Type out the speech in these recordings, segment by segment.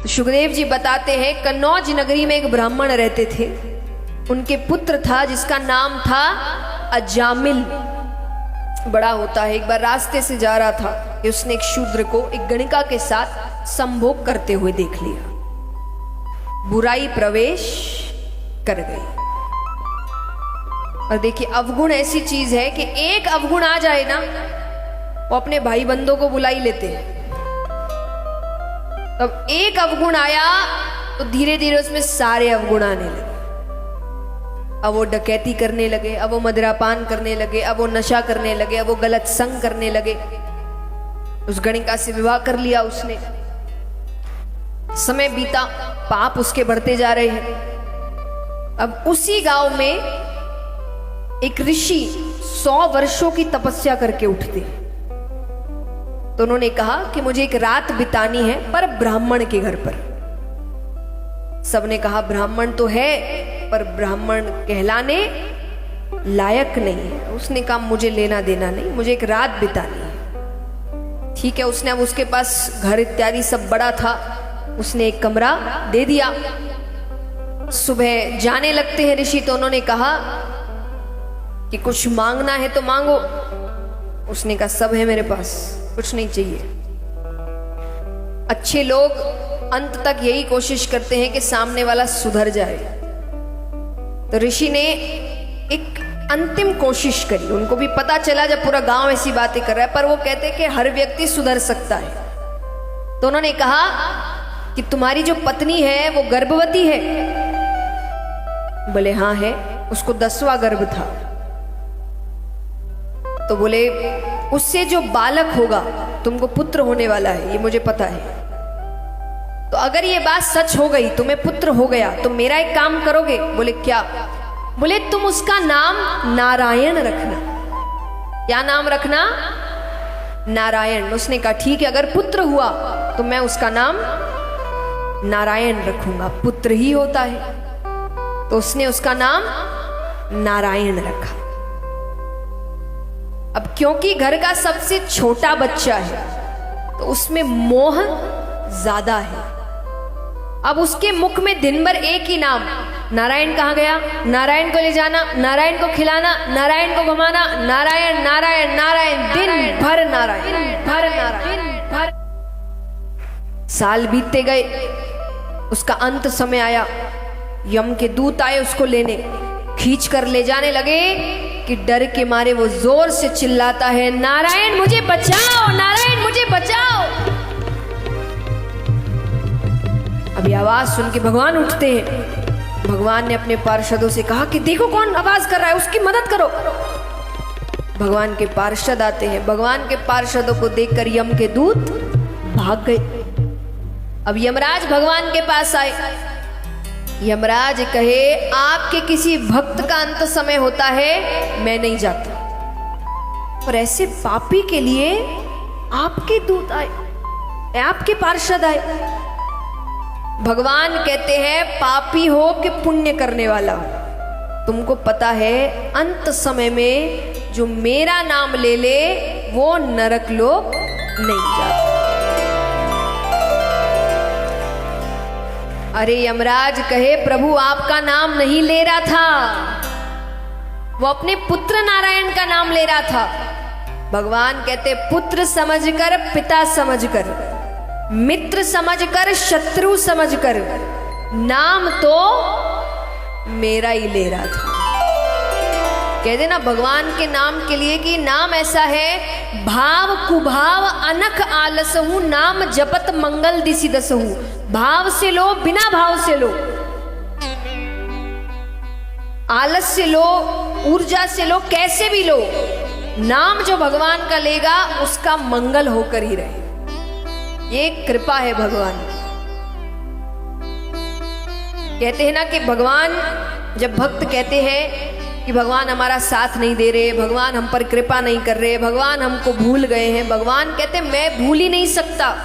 तो सुखदेव जी बताते हैं कन्नौज नगरी में एक ब्राह्मण रहते थे। उनके पुत्र था जिसका नाम था अजामिल। बड़ा होता है, एक बार रास्ते से जा रहा था कि उसने एक शूद्र को एक गणिका के साथ संभोग करते हुए देख लिया। बुराई प्रवेश कर गई। और देखिए अवगुण ऐसी चीज है कि एक अवगुण आ जाए ना, वो अपने भाई बंधों को बुला ही लेते हैं। तब एक अवगुण आया तो धीरे धीरे उसमें सारे अवगुण आने लगे। अब वो डकैती करने लगे, अब वो मदिरापान करने लगे, अब वो नशा करने लगे, अब वो गलत संग करने लगे। उस गणिका से विवाह कर लिया उसने। समय बीता, पाप उसके बढ़ते जा रहे हैं। अब उसी गांव में एक ऋषि 100 वर्षों की तपस्या करके उठते। तो उन्होंने कहा कि मुझे एक रात बितानी है पर ब्राह्मण के घर पर। सबने कहा ब्राह्मण तो है पर ब्राह्मण कहलाने लायक नहीं है। उसने कहा मुझे लेना देना नहीं, मुझे एक रात बितानी है। ठीक है, उसने अब उसके पास घर इत्यादि सब बड़ा था, उसने एक कमरा दे दिया। सुबह जाने लगते हैं ऋषि, तो उन्होंने कहा कि कुछ मांगना है तो मांगो। उसने कहा सब है मेरे पास, कुछ नहीं चाहिए। अच्छे लोग अंत तक यही कोशिश करते हैं कि सामने वाला सुधर जाए। तो ऋषि ने एक अंतिम कोशिश करी। उनको भी पता चला जब पूरा गांव ऐसी बातें कर रहा है, पर वो कहते कि हर व्यक्ति सुधर सकता है। तो उन्होंने कहा कि तुम्हारी जो पत्नी है वो गर्भवती है? बोले हाँ है, उसको 10वां गर्भ था। तो बोले उससे जो बालक होगा तुमको पुत्र होने वाला है, ये मुझे पता है। तो अगर ये बात सच हो गई, तुम्हें पुत्र हो गया, तो मेरा एक काम करोगे? बोले क्या? बोले तुम उसका नाम नारायण रखना। क्या नाम रखना? नारायण। उसने कहा ठीक है, अगर पुत्र हुआ तो मैं उसका नाम नारायण रखूंगा, पुत्र ही होता है। तो उसने उसका नाम नारायण रखा। अब क्योंकि घर का सबसे छोटा बच्चा है तो उसमें मोह ज्यादा है। अब उसके मुख में दिन भर एक ही नाम, नारायण कहाँ गया, नारायण को ले जाना, नारायण को खिलाना, नारायण को घुमाना, नारायण नारायण नारायण, दिन भर नारायण, भर नारायण, भर। साल बीतते गए, उसका अंत समय आया। यम के दूत आए उसको लेने, खींच कर ले जाने लगे कि डर के मारे वो जोर से चिल्लाता है, नारायण मुझे बचाओ, नारायण मुझे बचाओ। अभी आवाज सुन के भगवान उठते हैं। भगवान ने अपने पार्षदों से कहा कि देखो कौन आवाज कर रहा है, उसकी मदद करो। भगवान के पार्षद आते हैं। भगवान के पार्षदों को देखकर यम के दूत भाग गए। अब यमराज भगवान के पास आए। यमराज कहे आपके किसी भक्त का अंत समय होता है, मैं नहीं जाता, पर ऐसे पापी के लिए आपके दूत आए, आपके पार्षद आए। भगवान कहते हैं पापी हो कि पुण्य करने वाला हो, तुमको पता है अंत समय में जो मेरा नाम ले ले वो नरक लोक नहीं जाता। अरे यमराज कहे प्रभु आपका नाम नहीं ले रहा था, वो अपने पुत्र नारायण का नाम ले रहा था। भगवान कहते पुत्र समझकर, पिता समझकर, मित्र समझकर, शत्रु समझकर, नाम तो मेरा ही ले रहा था। कहते ना भगवान के नाम के लिए कि नाम ऐसा है, भाव कुभाव अनख आलसहु, नाम जपत मंगल दिसि दसहु। भाव से लो, बिना भाव से लो, आलस से लो, ऊर्जा से लो, कैसे भी लो, नाम जो भगवान का लेगा उसका मंगल होकर ही रहे। ये कृपा है भगवान की। कहते हैं ना कि भगवान, जब भक्त कहते हैं कि भगवान हमारा साथ नहीं दे रहे, भगवान हम पर कृपा नहीं कर रहे, भगवान हमको भूल गए हैं, भगवान कहते मैं भूल ही नहीं सकता।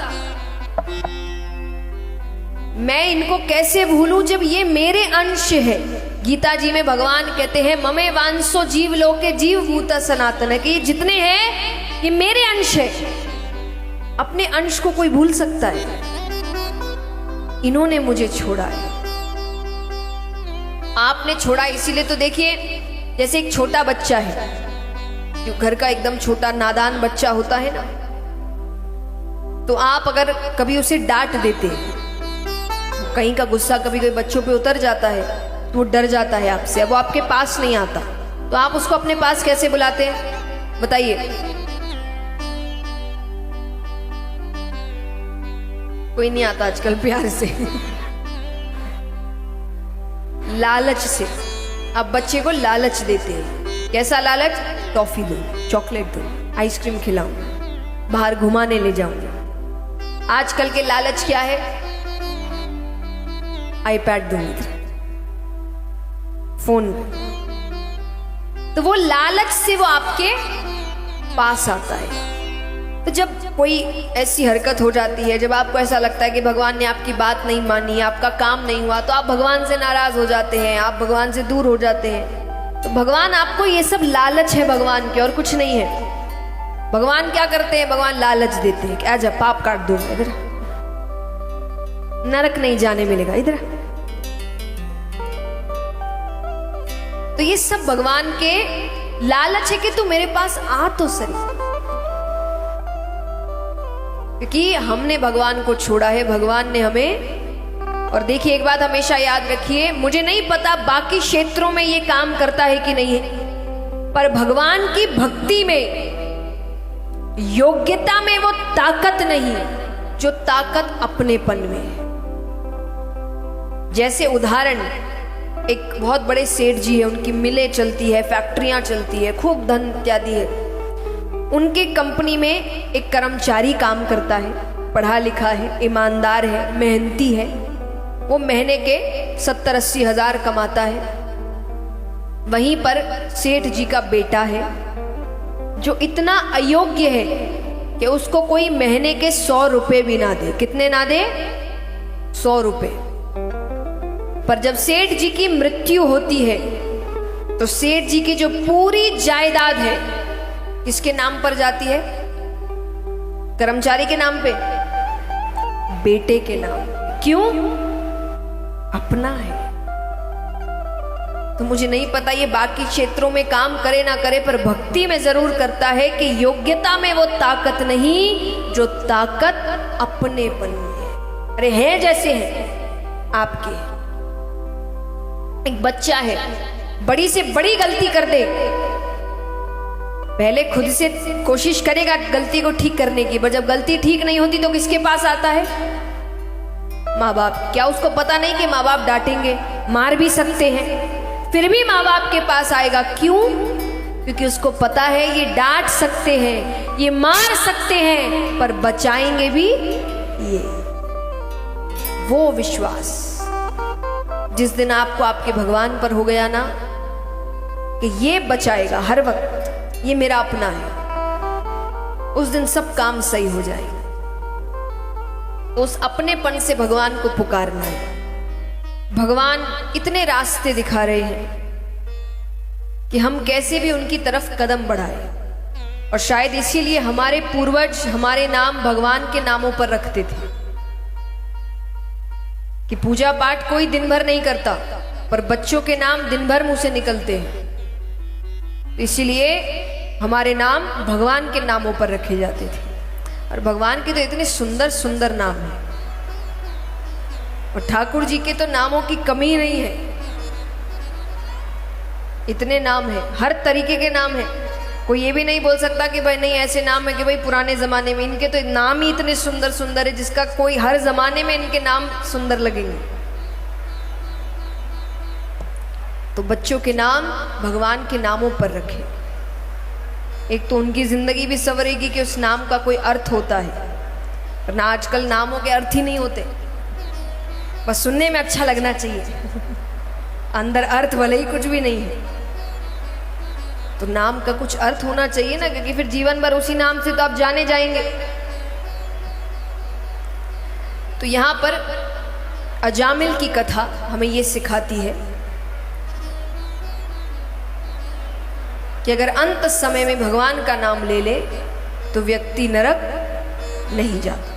मैं इनको कैसे भूलूं जब ये मेरे अंश है। गीता जी में भगवान कहते हैं ममे वांसो जीव लोके जीव भूता सनातन, कि जितने हैं ये मेरे अंश है। अपने अंश को कोई भूल सकता है? इन्होंने मुझे छोड़ा है। आपने छोड़ा इसीलिए तो देखिए, जैसे एक छोटा बच्चा है, जो घर का एकदम छोटा नादान बच्चा होता है ना, तो आप अगर कभी उसे डांट देते, कहीं का गुस्सा कभी कोई बच्चों पे उतर जाता है तो वो डर जाता है आपसे, अब वो आपके पास नहीं आता, तो आप उसको अपने पास कैसे बुलाते हैं बताइए? कोई नहीं आता आजकल प्यार से लालच से। अब बच्चे को लालच देते हैं। कैसा लालच? टॉफी दो, चॉकलेट दो, आइसक्रीम खिलाऊं, बाहर घुमाने ले जाऊं। आजकल के लालच क्या है? आईपैड दो, फोन। तो वो लालच से वो आपके पास आता है। तो जब कोई ऐसी हरकत हो जाती है, जब आपको ऐसा लगता है कि भगवान ने आपकी बात नहीं मानी, आपका काम नहीं हुआ, तो आप भगवान से नाराज हो जाते हैं, आप भगवान से दूर हो जाते हैं। तो भगवान आपको, ये सब लालच है भगवान के, और कुछ नहीं है। भगवान क्या करते हैं? भगवान लालच देते हैं कि आजा पाप काट दो, इधर नरक नहीं जाने मिलेगा, इधर। तो ये सब भगवान के लालच है कि तू मेरे पास आ तो सही, क्योंकि हमने भगवान को छोड़ा है, भगवान ने हमें। और देखिए एक बात हमेशा याद रखिए, मुझे नहीं पता बाकी क्षेत्रों में ये काम करता है कि नहीं है, पर भगवान की भक्ति में, योग्यता में वो ताकत नहीं जो ताकत अपनेपन में है। जैसे उदाहरण, एक बहुत बड़े सेठ जी है, उनकी मिलें चलती है, फैक्ट्रियां चलती है, खूब धन इत्यादि है। उनके कंपनी में एक कर्मचारी काम करता है, पढ़ा लिखा है, ईमानदार है, मेहनती है। वो महीने के 70-80 हजार कमाता है। वहीं पर सेठ जी का बेटा है जो इतना अयोग्य है कि उसको कोई महीने के 100 रुपए भी ना दे। कितने ना दे? 100 रुपए। पर जब सेठ जी की मृत्यु होती है तो सेठ जी की जो पूरी जायदाद है किसके नाम पर जाती है? कर्मचारी के नाम पे? बेटे के नाम। क्यों? अपना है। तो मुझे नहीं पता ये बाकी क्षेत्रों में काम करे ना करे, पर भक्ति में जरूर करता है कि योग्यता में वो ताकत नहीं जो ताकत अपनेपन में है। अरे है जैसे है आपके, एक बच्चा है, बड़ी से बड़ी गलती कर दे, पहले खुद से कोशिश करेगा गलती को ठीक करने की, पर जब गलती ठीक नहीं होती तो किसके पास आता है? माँ बाप। क्या उसको पता नहीं कि माँ बाप डांटेंगे, मार भी सकते हैं, फिर भी माँ बाप के पास आएगा? क्यों? क्योंकि उसको पता है ये डांट सकते हैं, ये मार सकते हैं, पर बचाएंगे भी ये। वो विश्वास जिस दिन आपको आपके भगवान पर हो गया ना कि ये बचाएगा हर वक्त, ये मेरा अपना है, उस दिन सब काम सही हो जाएगा। तो उस अपनेपन से भगवान को पुकारना है। भगवान इतने रास्ते दिखा रहे हैं कि हम कैसे भी उनकी तरफ कदम बढ़ाएं। और शायद इसीलिए हमारे पूर्वज हमारे नाम भगवान के नामों पर रखते थे कि पूजा पाठ कोई दिन भर नहीं करता, पर बच्चों के नाम दिन भर मुंह से निकलते हैं। इसीलिए हमारे नाम भगवान के नामों पर रखे जाते थे। और भगवान के तो इतने सुंदर सुंदर नाम हैं, और ठाकुर जी के तो नामों की कमी नहीं है। इतने नाम हैं, हर तरीके के नाम हैं। कोई ये भी नहीं बोल सकता कि भाई नहीं ऐसे नाम है कि भाई पुराने जमाने में। इनके तो नाम ही इतने सुंदर सुंदर है जिसका कोई हर जमाने में इनके नाम सुंदर लगेंगे। तो बच्चों के नाम भगवान के नामों पर रखें। एक तो उनकी जिंदगी भी संवरेगी कि उस नाम का कोई अर्थ होता है, वरना आजकल नामों के अर्थ ही नहीं होते, बस सुनने में अच्छा लगना चाहिए, अंदर अर्थ भले ही कुछ भी नहीं है। तो नाम का कुछ अर्थ होना चाहिए ना, क्योंकि फिर जीवन भर उसी नाम से तो आप जाने जाएंगे। तो यहां पर अजामिल की कथा हमें यह सिखाती है कि अगर अंत समय में भगवान का नाम ले ले तो व्यक्ति नरक नहीं जाता।